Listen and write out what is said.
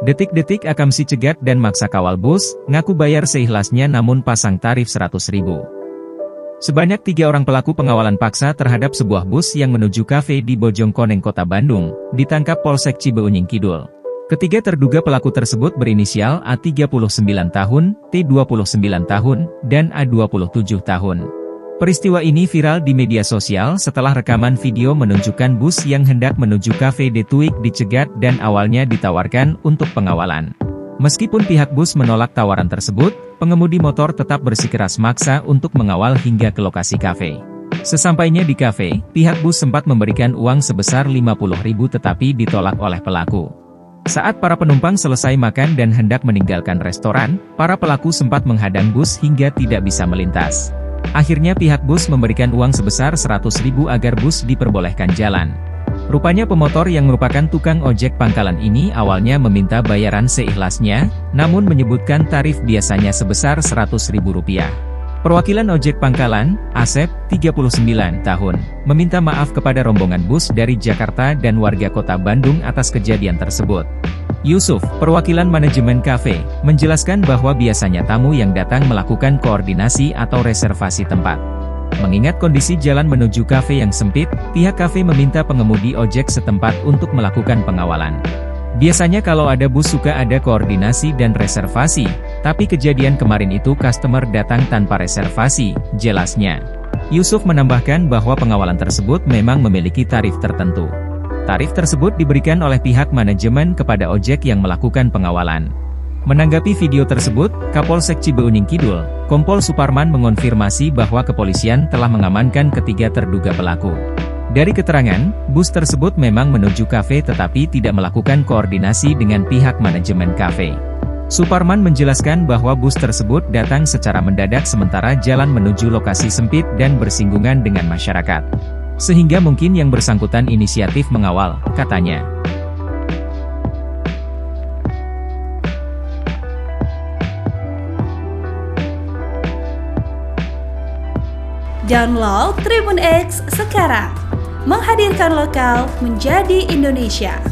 Detik-detik Akamsi cegat dan maksa kawal bus, ngaku bayar seikhlasnya namun pasang tarif 100.000. Sebanyak 3 orang pelaku pengawalan paksa terhadap sebuah bus yang menuju kafe di Bojongkoneng, Kota Bandung, ditangkap Polsek Cibeuying Kidul. Ketiga terduga pelaku tersebut berinisial A 39 tahun, T 29 tahun, dan A 27 tahun. Peristiwa ini viral di media sosial setelah rekaman video menunjukkan bus yang hendak menuju kafe The Twig dicegat dan awalnya ditawarkan untuk pengawalan. Meskipun pihak bus menolak tawaran tersebut, pengemudi motor tetap bersikeras maksa untuk mengawal hingga ke lokasi kafe. Sesampainya di kafe, pihak bus sempat memberikan uang sebesar 50.000 tetapi ditolak oleh pelaku. Saat para penumpang selesai makan dan hendak meninggalkan restoran, para pelaku sempat menghadang bus hingga tidak bisa melintas. Akhirnya pihak bus memberikan uang sebesar 100.000 agar bus diperbolehkan jalan. Rupanya pemotor yang merupakan tukang ojek pangkalan ini awalnya meminta bayaran seikhlasnya, namun menyebutkan tarif biasanya sebesar Rp100.000. Perwakilan ojek pangkalan, Asep, 39 tahun, meminta maaf kepada rombongan bus dari Jakarta dan warga Kota Bandung atas kejadian tersebut. Yusuf, perwakilan manajemen kafe, menjelaskan bahwa biasanya tamu yang datang melakukan koordinasi atau reservasi tempat. Mengingat kondisi jalan menuju kafe yang sempit, pihak kafe meminta pengemudi ojek setempat untuk melakukan pengawalan. Biasanya kalau ada bus suka ada koordinasi dan reservasi, tapi kejadian kemarin itu customer datang tanpa reservasi, jelasnya. Yusuf menambahkan bahwa pengawalan tersebut memang memiliki tarif tertentu. Tarif tersebut diberikan oleh pihak manajemen kepada ojek yang melakukan pengawalan. Menanggapi video tersebut, Kapolsek Cibeuying Kidul, Kompol Suparman mengonfirmasi bahwa kepolisian telah mengamankan ketiga terduga pelaku. Dari keterangan, bus tersebut memang menuju kafe tetapi tidak melakukan koordinasi dengan pihak manajemen kafe. Suparman menjelaskan bahwa bus tersebut datang secara mendadak sementara jalan menuju lokasi sempit dan bersinggungan dengan masyarakat. Sehingga mungkin yang bersangkutan inisiatif mengawal, katanya. Download Tribun X sekarang, menghadirkan lokal menjadi Indonesia.